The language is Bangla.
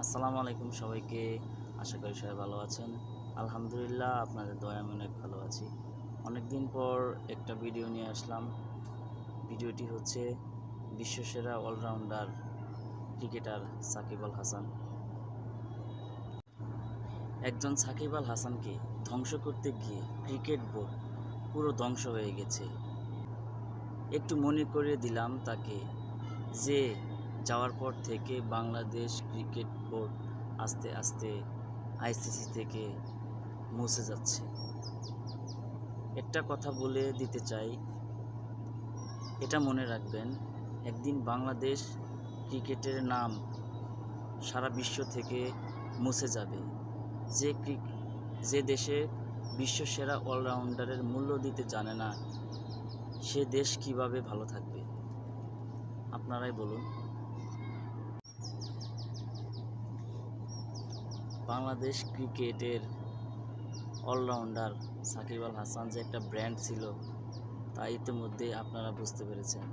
আসসালামু আলাইকুম সবাইকে। আশা করি সবাই ভালো আছেন। আলহামদুলিল্লাহ আপনাদের দয়ায় আমি অনেক ভালো আছি। অনেকদিন পর একটা ভিডিও নিয়ে আসলাম। ভিডিওটি হচ্ছে বিশ্বসেরা অলরাউন্ডার ক্রিকেটার সাকিব আল হাসান। একজন সাকিব আল হাসানকে ধ্বংস করতে গিয়ে ক্রিকেট বোর্ড পুরো ধ্বংস হয়ে গেছে। একটু মনে করিয়ে দিলাম তাকে যে যাওয়ার পর থেকে বাংলাদেশ ক্রিকেট বোর্ড আস্তে আস্তে আইসিসি থেকে মুছে যাচ্ছে। একটা কথা বলে দিতে চাই, এটা মনে রাখবেন, একদিন বাংলাদেশ ক্রিকেটের নাম সারা বিশ্ব থেকে মুছে যাবে। যে যে দেশে বিশ্বসেরা অলরাউন্ডারের মূল্য দিতে জানে না, সে দেশ কিভাবে ভালো থাকবে আপনারাই বলুন। বাংলাদেশ ক্রিকেটের অলরাউন্ডার সাকিব আল হাসান যে একটা ব্র্যান্ড ছিল তা ইতিমধ্যে আপনারা বুঝতে পেরেছেন।